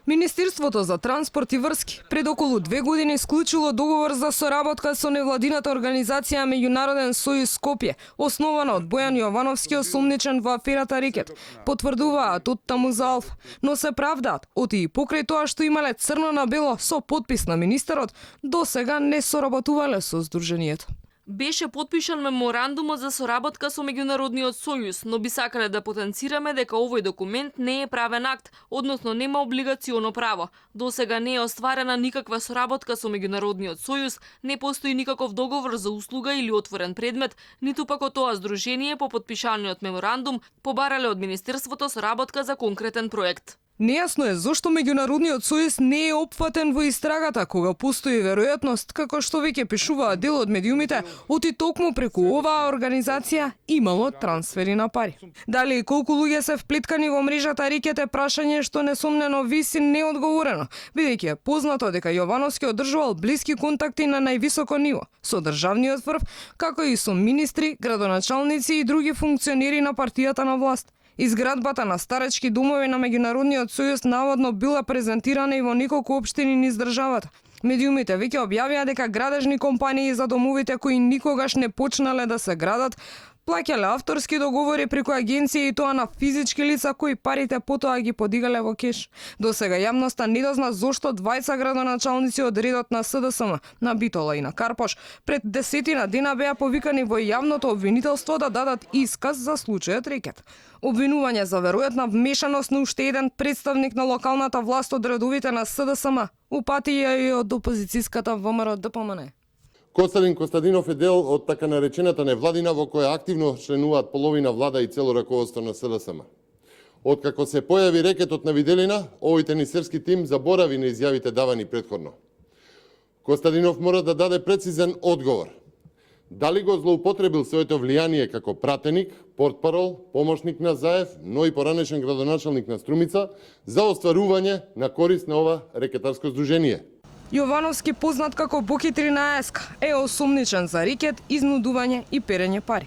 Министерството за транспорт и врски пред околу 2 години склучило договор за соработка со невладината организација Меѓународен сојуз Скопје, основана од Бојан Јовановски, осомничен во аферата Рекет. Потврдуваат од таму за Алфа, но се правдаат оти и покрај тоа што имале црно на бело со подпис на министерот, до сега не соработувале со Сдруженијето. Беше подпишан меморандумот за соработка со Меѓународниот сојуз, но би сакале да потенцираме дека овој документ не е правен акт, односно нема облигационо право. До сега не е остварена никаква соработка со Меѓународниот сојуз, не постои никаков договор за услуга или отворен предмет, ниту пак од тоа здружение по подпишаниот меморандум побарале од Министерството соработка за конкретен проект. Нејасно е зошто Меѓународниот сојуз не е опфатен во истрагата, кога постои веројатност, како што веќе пишуваат дел од медиумите, оти токму преку оваа организација имало трансфери на пари. Дали и колку луѓе се вплеткани во мрежата Рекет е прашање што несомнено виси неодговорено, бидејќи е познато дека Јовановски одржувал блиски контакти на највисоко ниво со државниот врв, како и со министри, градоначалници и други функционери на партијата на власт. Изградбата на старечки домови на Меѓународниот сојуз наводно била презентирана и во неколку општини низ државата. Медиумите веќе објавија дека градежни компании за домовите кои никогаш не почнале да се градат, плаќале авторски договори преку агенции и тоа на физички лица кои парите потоа ги подигале во кеш. До сега јавноста не дозна зошто двајца градоначалници од редот на СДСМ, на Битола и на Карпош, пред десетина дена беа повикани во јавното обвинителство да дадат исказ за случајот Рекет. Обвинување за веројатна вмешаност на уште еден представник на локалната власт од редовите на СДСМ, упатија и од опозицијската ВМРО ДПМН. Костадин Костадинов е дел од така наречената невладина во која активно членуваат половина влада и цело раководство на СДСМ. Откако се појави Рекетот на виделина, овој тенисерски тим заборави на изјавите давани претходно. Костадинов мора да даде прецизен одговор. Дали го злоупотребил своето влијание како пратеник, портпарол, помошник на Заев, но и поранешен градоначалник на Струмица за остварување на корист на ова рекетарско здружение. Јовановски, познат како Боки 13, е осомничен за рекет, изнудување и перење пари.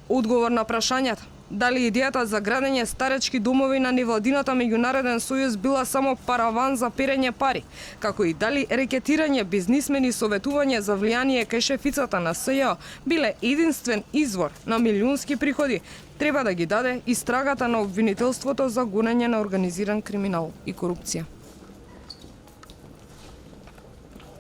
Одговор на прашањата дали идејата за градење старечки домови на невладината Меѓународен сојуз била само параван за перење пари, како и дали рекетирање бизнисмени советување за влијание кај шефицата на СЈО биле единствен извор на милионски приходи, треба да ги даде истрагата на обвинителството за гонење на организиран криминал и корупција.